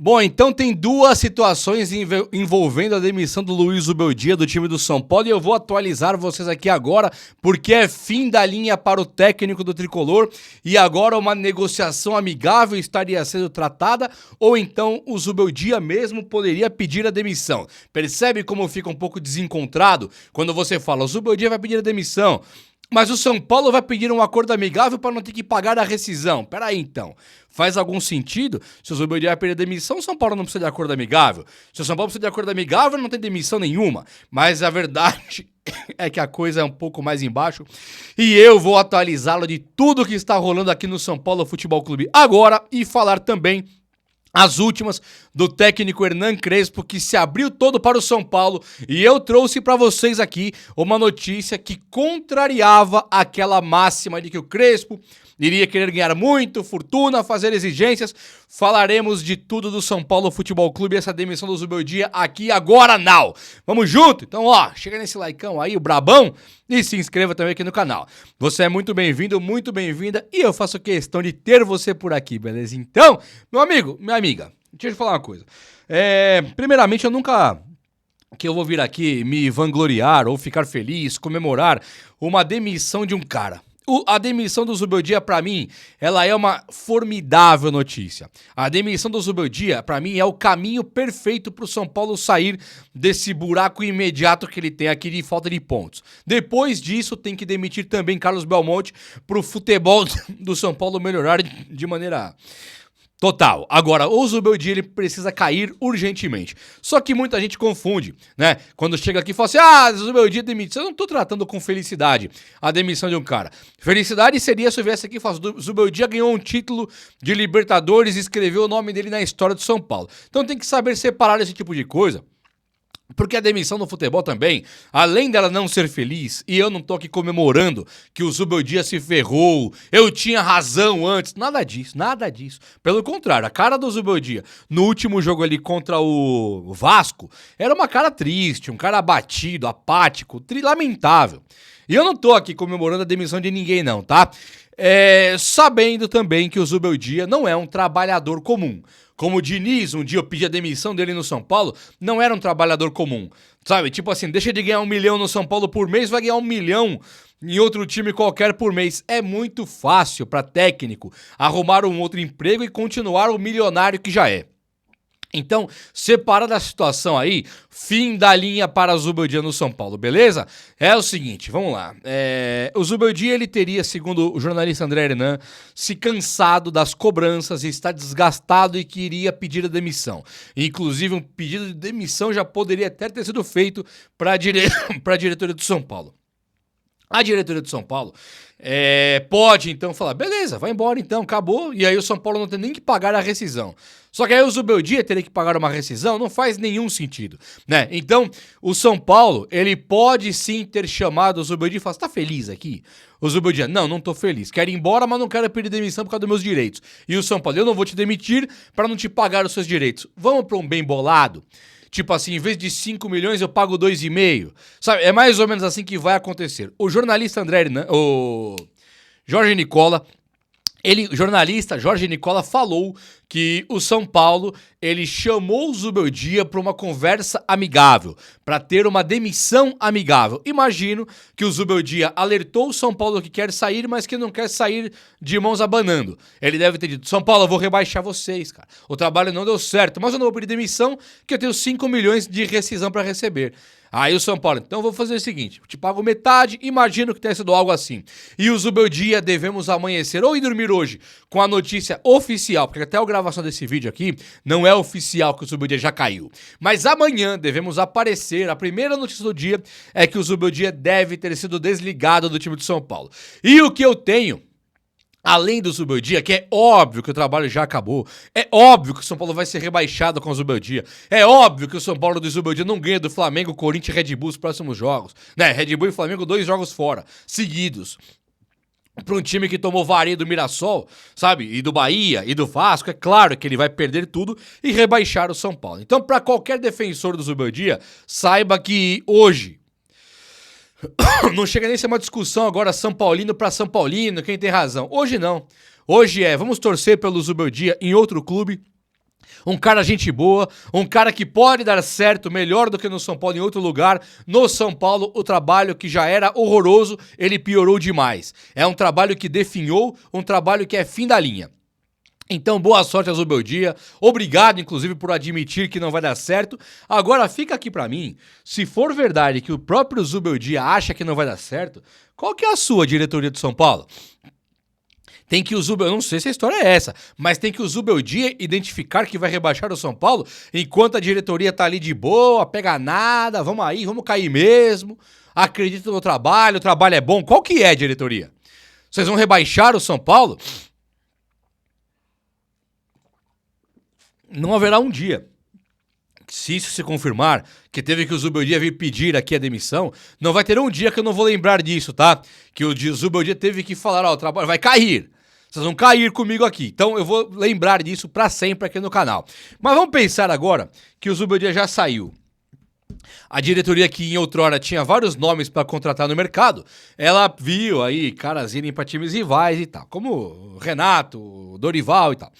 Bom, então tem duas situações envolvendo a demissão do Luiz Zubeldia do time do São Paulo e eu vou atualizar vocês aqui agora porque é fim da linha para o técnico do Tricolor e agora uma negociação amigável estaria sendo tratada ou então o Zubeldia mesmo poderia pedir a demissão. Percebe como fica um pouco desencontrado quando você fala o Zubeldia vai pedir a demissão, mas o São Paulo vai pedir um acordo amigável para não ter que pagar a rescisão. Peraí, então. Faz algum sentido? Se o Zubeldia vai pedir demissão, o São Paulo não precisa de acordo amigável. Se o São Paulo precisa de acordo amigável, não tem demissão nenhuma. Mas a verdade é que a coisa é um pouco mais embaixo. E eu vou atualizá-lo de tudo que está rolando aqui no São Paulo Futebol Clube agora e falar também as últimas do técnico Hernan Crespo, que se abriu todo para o São Paulo, e eu trouxe para vocês aqui uma notícia que contrariava aquela máxima de que o Crespo iria querer ganhar muito, fortuna, fazer exigências. Falaremos de tudo do São Paulo Futebol Clube e essa demissão do Zubeldia aqui agora, now. Vamos junto? Então, ó, chega nesse likeão aí, o brabão, e se inscreva também aqui no canal. Você é muito bem-vindo, muito bem-vinda, e eu faço questão de ter você por aqui, beleza? Então, meu amigo, minha amiga, deixa eu te falar uma coisa. Primeiramente, eu nunca que eu vou vir aqui me vangloriar ou ficar feliz, comemorar uma demissão de um cara. A demissão do Zubeldia, pra mim, ela é uma formidável notícia. A demissão do Zubeldia, pra mim, é o caminho perfeito pro São Paulo sair desse buraco imediato que ele tem aqui de falta de pontos. Depois disso, tem que demitir também Carlos Belmonte pro futebol do São Paulo melhorar de maneira total. Agora, o Zubeldia, ele precisa cair urgentemente. Só que muita gente confunde, né? Quando chega aqui e fala assim, Zubeldia demite. Eu não tô tratando com felicidade a demissão de um cara. Felicidade seria se eu viesse aqui e falasse, Zubeldia ganhou um título de Libertadores e escreveu o nome dele na história do São Paulo. Então tem que saber separar esse tipo de coisa. Porque a demissão no futebol também, além dela não ser feliz, e eu não tô aqui comemorando que o Zubeldia se ferrou, eu tinha razão antes, nada disso, nada disso. Pelo contrário, a cara do Zubeldia no último jogo ali contra o Vasco era uma cara triste, um cara abatido, apático, lamentável. E eu não tô aqui comemorando a demissão de ninguém não, tá? Sabendo também que o Zubeldia não é um trabalhador comum. Como o Diniz, um dia eu pedi a demissão dele no São Paulo, não era um trabalhador comum, sabe? Tipo assim, deixa de ganhar 1 milhão no São Paulo por mês, vai ganhar 1 milhão em outro time qualquer por mês. É muito fácil para técnico arrumar um outro emprego e continuar o milionário que já é. Então, separada a situação aí, fim da linha para o Zubeldia no São Paulo, beleza? É o seguinte, vamos lá. O Zubeldia, ele teria, segundo o jornalista André Hernan, se cansado das cobranças e está desgastado e queria pedir a demissão. Inclusive, um pedido de demissão já poderia até ter sido feito para a diretoria do São Paulo. A diretoria do São Paulo pode, então, falar, beleza, vai embora então, acabou, e aí o São Paulo não tem nem que pagar a rescisão. Só que aí o Zubeldia teria que pagar uma rescisão, não faz nenhum sentido, né? Então, o São Paulo, ele pode sim ter chamado o Zubeldia e falar, você tá feliz aqui? O Zubeldia, não tô feliz, quero ir embora, mas não quero pedir demissão por causa dos meus direitos. E o São Paulo, eu não vou te demitir para não te pagar os seus direitos. Vamos para um bem bolado? Tipo assim, em vez de 5 milhões eu pago 2,5. Sabe, é mais ou menos assim que vai acontecer. O jornalista o Jorge Nicola, o jornalista Jorge Nicola falou que o São Paulo, ele chamou o Zubeldia para uma conversa amigável, para ter uma demissão amigável. Imagino que o Zubeldia alertou o São Paulo que quer sair, mas que não quer sair de mãos abanando. Ele deve ter dito, São Paulo, eu vou rebaixar vocês, cara. O trabalho não deu certo, mas eu não vou pedir demissão, que eu tenho 5 milhões de rescisão para receber. Aí o São Paulo, então eu vou fazer o seguinte, eu te pago metade, imagino que tenha sido algo assim. E o Zubeldia, devemos amanhecer ou ir dormir hoje com a notícia oficial, porque até a gravação desse vídeo aqui não é oficial que o Zubeldia já caiu. Mas amanhã devemos aparecer, a primeira notícia do dia é que o Zubeldia deve ter sido desligado do time do São Paulo. E o que eu tenho, além do Zubeldia, que é óbvio que o trabalho já acabou, é óbvio que o São Paulo vai ser rebaixado com o Zubeldia, é óbvio que o São Paulo do Zubeldia não ganha do Flamengo, Corinthians e Red Bull os próximos jogos, né? Red Bull e Flamengo 2 jogos fora, seguidos. Para um time que tomou vareio do Mirassol, sabe, e do Bahia e do Vasco, é claro que ele vai perder tudo e rebaixar o São Paulo. Então, para qualquer defensor do Zubeldia, saiba que hoje não chega nem a ser uma discussão agora São Paulino para São Paulino, quem tem razão. Hoje não. Hoje vamos torcer pelo Zubeldia em outro clube Um cara gente boa, um cara que pode dar certo melhor do que no São Paulo em outro lugar. No São Paulo, o trabalho que já era horroroso, ele piorou demais. É um trabalho que definhou, um trabalho que é fim da linha. Então, boa sorte a Zubeldia. Obrigado, inclusive, por admitir que não vai dar certo. Agora, fica aqui pra mim, se for verdade que o próprio Zubeldia acha que não vai dar certo, qual que é a sua diretoria do São Paulo? Tem que o Zubel, eu não sei se a história é essa, mas tem que o Zubeldia identificar que vai rebaixar o São Paulo, enquanto a diretoria tá ali de boa, pega nada, vamos aí, vamos cair mesmo, acredita no trabalho, o trabalho é bom. Qual que é a diretoria? Vocês vão rebaixar o São Paulo? Não haverá um dia, se isso se confirmar, que teve que o Zubeldia vir pedir aqui a demissão, não vai ter um dia que eu não vou lembrar disso, tá? Que o Zubeldia teve que falar, ó, o trabalho vai cair. Vocês vão cair comigo aqui. Então eu vou lembrar disso pra sempre aqui no canal. Mas vamos pensar agora que o Zubeldia já saiu. A diretoria que em outrora tinha vários nomes pra contratar no mercado, ela viu aí caras irem pra times rivais e tal, como Renato, Dorival e tal.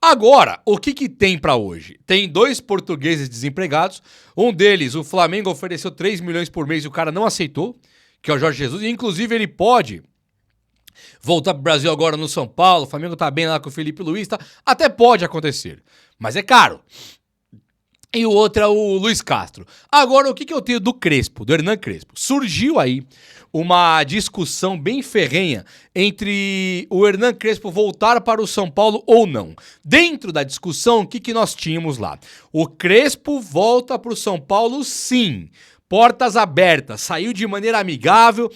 Agora, o que tem pra hoje? Tem 2 portugueses desempregados, um deles, o Flamengo, ofereceu 3 milhões por mês e o cara não aceitou, que é o Jorge Jesus, e inclusive ele pode voltar pro Brasil agora no São Paulo, o Flamengo tá bem lá com o Felipe Luiz, tá? Até pode acontecer, mas é caro. E o outro é o Luiz Castro. Agora, o que eu tenho do Crespo, do Hernan Crespo? Surgiu aí uma discussão bem ferrenha entre o Hernan Crespo voltar para o São Paulo ou não. Dentro da discussão, o que nós tínhamos lá? O Crespo volta para o São Paulo, sim. Portas abertas, saiu de maneira amigável,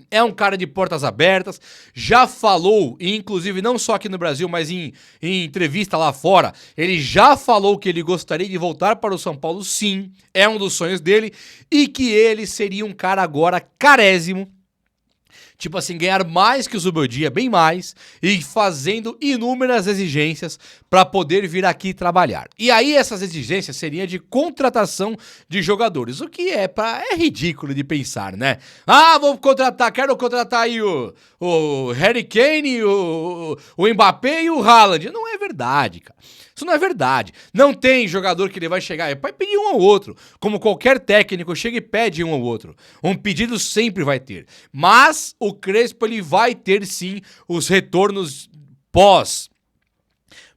é um cara de portas abertas, já falou, inclusive não só aqui no Brasil, mas em entrevista lá fora, ele já falou que ele gostaria de voltar para o São Paulo, sim, é um dos sonhos dele, e que ele seria um cara agora carésimo, tipo assim, ganhar mais que o Zubeldia, bem mais, e fazendo inúmeras exigências para poder vir aqui trabalhar. E aí essas exigências seriam de contratação de jogadores, o que é ridículo de pensar, né? Ah, vou contratar, quero contratar aí o Harry Kane, o Mbappé e o Haaland. Não é verdade, cara. Isso não é verdade. Não tem jogador que ele vai chegar e vai pedir um ao outro. Como qualquer técnico chega e pede um ao outro. Um pedido sempre vai ter. Mas o Crespo ele vai ter sim os retornos pós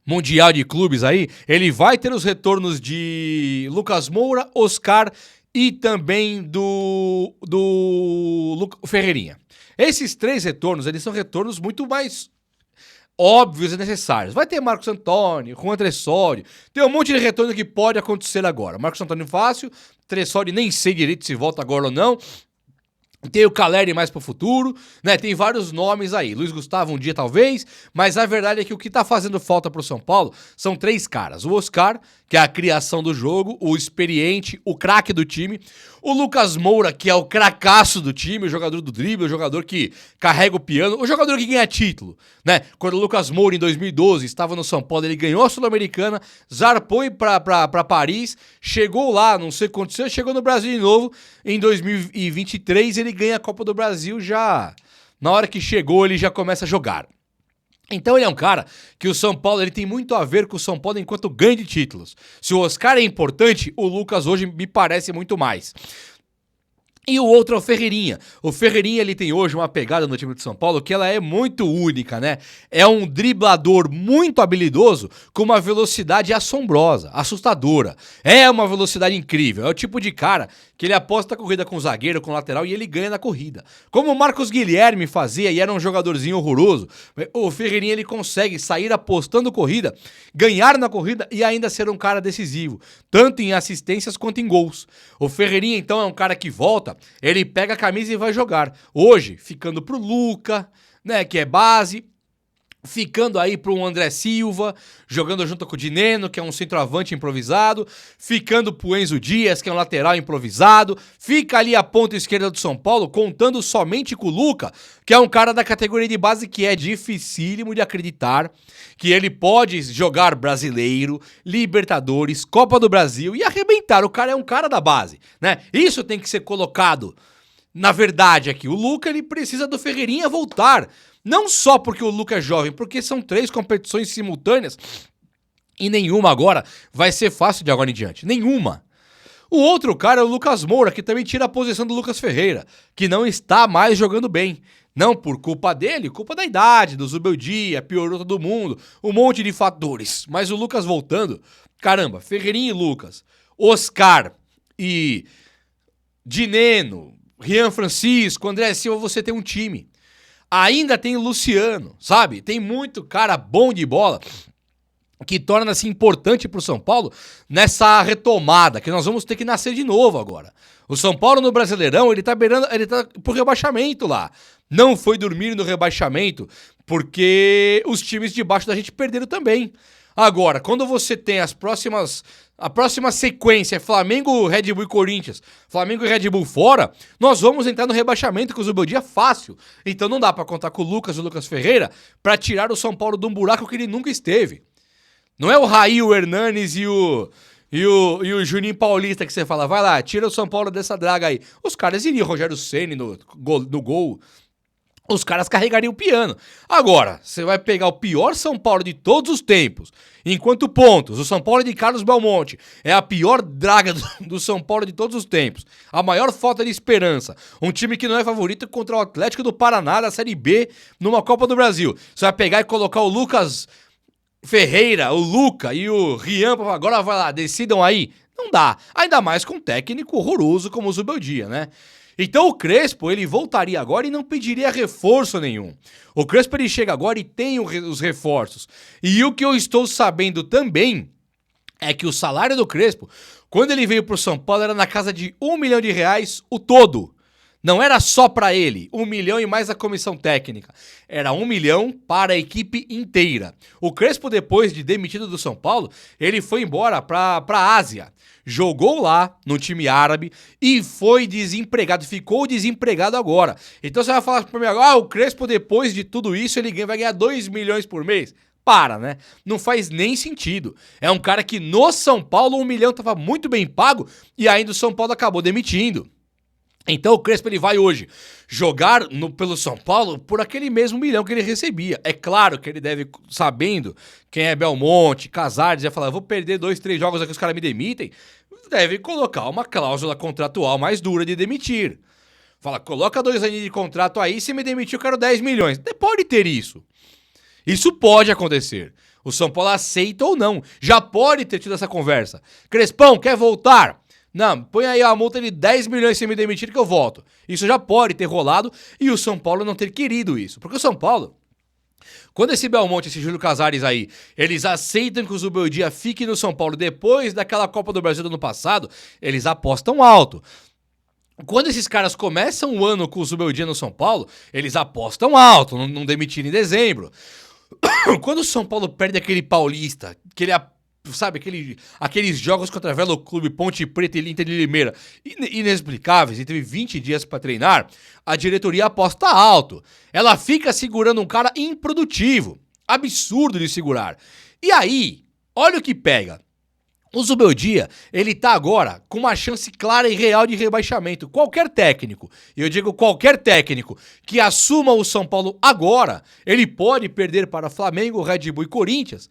Mundial de Clubes aí. Ele vai ter os retornos de Lucas Moura, Oscar e também do Ferreirinha. Esses 3 retornos, eles são retornos muito mais óbvios e necessários. Vai ter Marcos Antônio, Juan Tressório, tem um monte de retorno que pode acontecer agora. Marcos Antônio fácil, Tressório nem sei direito se volta agora ou não. Tem o Caleri mais pro futuro, né? Tem vários nomes aí. Luiz Gustavo um dia talvez, mas a verdade é que o que tá fazendo falta pro São Paulo são 3 caras. O Oscar, que é a criação do jogo, o experiente, o craque do time. O Lucas Moura, que é o cracaço do time, o jogador do drible, o jogador que carrega o piano, o jogador que ganha título, né? Quando o Lucas Moura, em 2012, estava no São Paulo, ele ganhou a Sul-Americana, zarpou pra Paris, chegou lá, não sei o que aconteceu, chegou no Brasil de novo. Em 2023, ele ganha a Copa do Brasil já. Na hora que chegou, ele já começa a jogar. Então ele é um cara que o São Paulo ele tem muito a ver com o São Paulo enquanto ganha de títulos. Se o Oscar é importante, o Lucas hoje me parece muito mais. E o outro é o Ferreirinha. O Ferreirinha ele tem hoje uma pegada no time de São Paulo que ela é muito única, né? É um driblador muito habilidoso com uma velocidade assombrosa, assustadora. É uma velocidade incrível. É o tipo de cara que ele aposta a corrida com o zagueiro, com o lateral e ele ganha na corrida. Como o Marcos Guilherme fazia e era um jogadorzinho horroroso, o Ferreirinha ele consegue sair apostando corrida, ganhar na corrida e ainda ser um cara decisivo, tanto em assistências quanto em gols. O Ferreirinha então é um cara que volta, ele pega a camisa e vai jogar. Hoje, ficando pro Luca, né, que é base, ficando aí pro André Silva, jogando junto com o Dineno, que é um centroavante improvisado, ficando pro Enzo Dias, que é um lateral improvisado, fica ali a ponta esquerda do São Paulo, contando somente com o Luca, que é um cara da categoria de base que é dificílimo de acreditar que ele pode jogar Brasileiro, Libertadores, Copa do Brasil e arrebentar. O cara é um cara da base, né? Isso tem que ser colocado na verdade aqui. O Luca, ele precisa do Ferreirinha voltar. Não só porque o Luca é jovem, porque são 3 competições simultâneas E nenhuma agora vai ser fácil de agora em diante. Nenhuma. O outro cara é o Lucas Moura, que também tira a posição do Lucas Ferreira, que não está mais jogando bem. Não por culpa dele, culpa da idade, do Zubeldia, piorou todo mundo, um monte de fatores. Mas o Lucas voltando, caramba, Ferreirinha e Lucas, Oscar e Dineno, Rian Francisco, André Silva, você tem um time. Ainda tem o Luciano, sabe? Tem muito cara bom de bola que torna-se importante pro São Paulo nessa retomada, que nós vamos ter que nascer de novo agora. O São Paulo no Brasileirão, ele tá pro rebaixamento lá. Não foi dormir no rebaixamento, porque os times de baixo da gente perderam também. Agora, quando você tem a próxima sequência é Flamengo, Red Bull e Corinthians, Flamengo e Red Bull fora, nós vamos entrar no rebaixamento com o Zubeldia fácil. Então não dá pra contar com o Lucas Ferreira pra tirar o São Paulo de um buraco que ele nunca esteve. Não é o Raí, o Hernanes e o Juninho Paulista que você fala, vai lá, tira o São Paulo dessa draga aí. Os caras iriam, Rogério Ceni no gol, os caras carregariam o piano. Agora, você vai pegar o pior São Paulo de todos os tempos, enquanto pontos, o São Paulo de Carlos Belmonte é a pior draga do São Paulo de todos os tempos, a maior falta de esperança, um time que não é favorito contra o Atlético do Paraná da Série B numa Copa do Brasil. Você vai pegar e colocar o Lucas Ferreira, o Luca e o Rian, agora vai lá, decidam aí. Não dá, ainda mais com um técnico horroroso como o Zubeldia, né? Então o Crespo, ele voltaria agora e não pediria reforço nenhum. O Crespo, ele chega agora e tem os reforços. E o que eu estou sabendo também é que o salário do Crespo, quando ele veio pro São Paulo, era na casa de R$1 milhão o todo. Não era só para ele, 1 milhão e mais a comissão técnica. Era 1 milhão para a equipe inteira. O Crespo, depois de demitido do São Paulo, ele foi embora para a Ásia. Jogou lá no time árabe e foi desempregado. Ficou desempregado agora. Então você vai falar para mim agora, o Crespo, depois de tudo isso, ele vai ganhar 2 milhões por mês. Para, né? Não faz nem sentido. É um cara que no São Paulo 1 milhão estava muito bem pago e ainda o São Paulo acabou demitindo. Então o Crespo, ele vai hoje jogar pelo São Paulo por aquele mesmo milhão que ele recebia. É claro que ele deve, sabendo quem é Belmonte, Casares, vai falar, eu vou perder 2, 3 jogos aqui, os caras me demitem. Deve colocar uma cláusula contratual mais dura de demitir. Fala, coloca 2 anos de contrato aí, se me demitir eu quero 10 milhões. Pode ter isso. Isso pode acontecer. O São Paulo aceita ou não. Já pode ter tido essa conversa. Crespão, quer voltar? Não, põe aí a multa de 10 milhões se me demitir que eu volto. Isso já pode ter rolado e o São Paulo não ter querido isso. Porque o São Paulo, quando esse Belmonte, esse Júlio Casares aí, eles aceitam que o Zubeldia fique no São Paulo depois daquela Copa do Brasil do ano passado, eles apostam alto. Quando esses caras começam o ano com o Zubeldia no São Paulo, eles apostam alto, não demitirem em dezembro. Quando o São Paulo perde aquele Paulista, que ele sabe, aqueles jogos contra Velo Clube, Ponte Preta e Inter de Limeira, inexplicáveis, e teve 20 dias pra treinar, a diretoria aposta alto. Ela fica segurando um cara improdutivo, absurdo de segurar. E aí, olha o que pega. O Zubeldia, ele tá agora com uma chance clara e real de rebaixamento. Qualquer técnico, e eu digo qualquer técnico, que assuma o São Paulo agora, ele pode perder para Flamengo, Red Bull e Corinthians,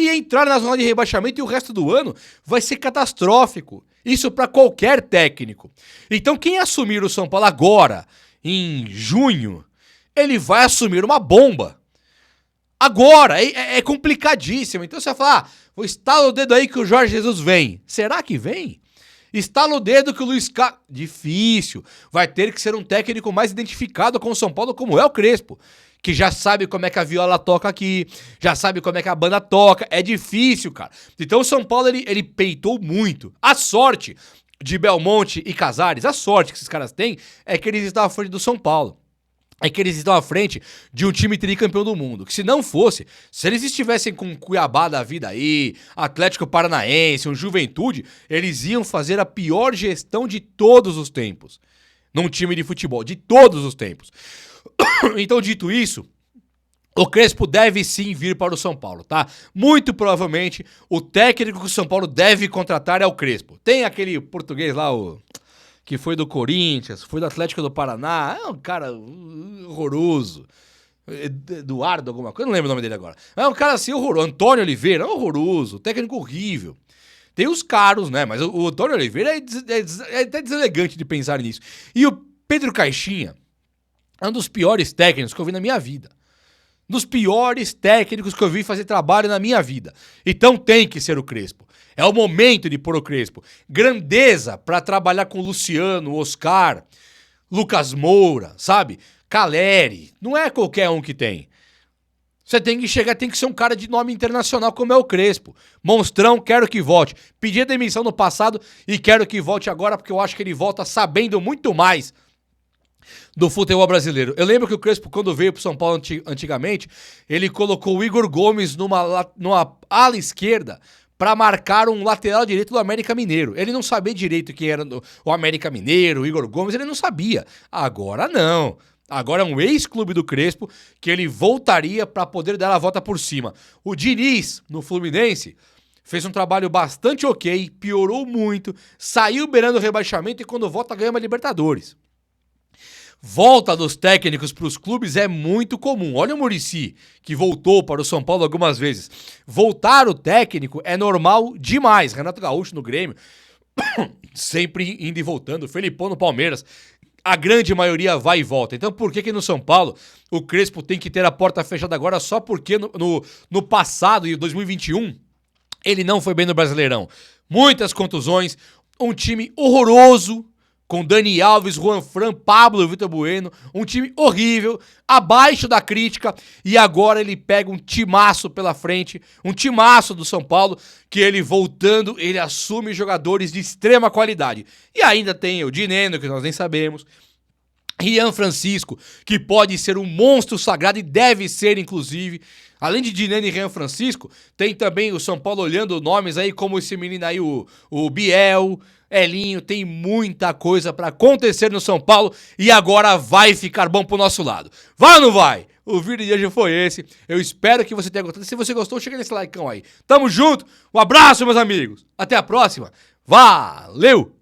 e entrar na zona de rebaixamento e o resto do ano vai ser catastrófico. Isso para qualquer técnico. Então quem assumir o São Paulo agora, em junho, ele vai assumir uma bomba. Agora, é complicadíssimo. Então você vai falar, vou estala o dedo aí que o Jorge Jesus vem. Será que vem? Estala o dedo que o Luiz Carlos... Difícil. Vai ter que ser um técnico mais identificado com o São Paulo, como é o Crespo, que já sabe como é que a viola toca aqui, já sabe como é que a banda toca. É difícil, cara. Então o São Paulo, ele peitou muito. A sorte de Belmonte e Casares, a sorte que esses caras têm, é que eles estão à frente do São Paulo. É que eles estão à frente de um time tricampeão do mundo. Que se não fosse, se eles estivessem com Cuiabá da vida aí, Atlético Paranaense, um Juventude, eles iam fazer a pior gestão de todos os tempos. Num time de futebol, de todos os tempos. Então, dito isso, o Crespo deve sim vir para o São Paulo, tá? Muito provavelmente, o técnico que o São Paulo deve contratar é o Crespo. Tem aquele português lá, que foi do Corinthians, foi do Atlético do Paraná, é um cara horroroso. Eduardo alguma coisa, não lembro o nome dele agora. É um cara assim horroroso. Antônio Oliveira, horroroso, técnico horrível. Tem os caros, né? Mas o Antônio Oliveira é até deselegante de pensar nisso. E o Pedro Caixinha é um dos piores técnicos que eu vi na minha vida. Dos piores técnicos que eu vi fazer trabalho na minha vida. Então tem que ser o Crespo. É o momento de pôr o Crespo. Grandeza para trabalhar com Luciano, Oscar, Lucas Moura, sabe? Caleri. Não é qualquer um que tem. Você tem que chegar, tem que ser um cara de nome internacional como é o Crespo. Monstrão, quero que volte. Pedi a demissão no passado e quero que volte agora porque eu acho que ele volta sabendo muito mais do futebol brasileiro. Eu lembro que o Crespo, quando veio pro São Paulo antigamente, ele colocou o Igor Gomes numa ala esquerda para marcar um lateral direito do América Mineiro. Ele não sabia direito quem era o América Mineiro, o Igor Gomes, ele não sabia. Agora não. Agora é um ex-clube do Crespo que ele voltaria para poder dar a volta por cima. O Diniz, no Fluminense, fez um trabalho bastante ok, piorou muito, saiu beirando o rebaixamento e quando volta ganha uma Libertadores. Volta dos técnicos para os clubes é muito comum. Olha o Muricy, que voltou para o São Paulo algumas vezes. Voltar o técnico é normal demais. Renato Gaúcho no Grêmio, sempre indo e voltando. Felipão no Palmeiras. A grande maioria vai e volta. Então por que no São Paulo o Crespo tem que ter a porta fechada agora só porque no passado, em 2021, ele não foi bem no Brasileirão? Muitas contusões, um time horroroso, com Dani Alves, Juan Fran, Pablo e Vitor Bueno, um time horrível, abaixo da crítica, e agora ele pega um timaço pela frente, um timaço do São Paulo, que ele voltando, ele assume jogadores de extrema qualidade. E ainda tem o Dineno, que nós nem sabemos, Rian Francisco, que pode ser um monstro sagrado e deve ser, inclusive. Além de Dineno e Rian Francisco, tem também o São Paulo olhando nomes aí, como esse menino aí, o Biel, Elinho. Tem muita coisa pra acontecer no São Paulo e agora vai ficar bom pro nosso lado. Vai ou não vai? O vídeo de hoje foi esse. Eu espero que você tenha gostado. Se você gostou, chega nesse likeão aí. Tamo junto. Um abraço, meus amigos. Até a próxima. Valeu!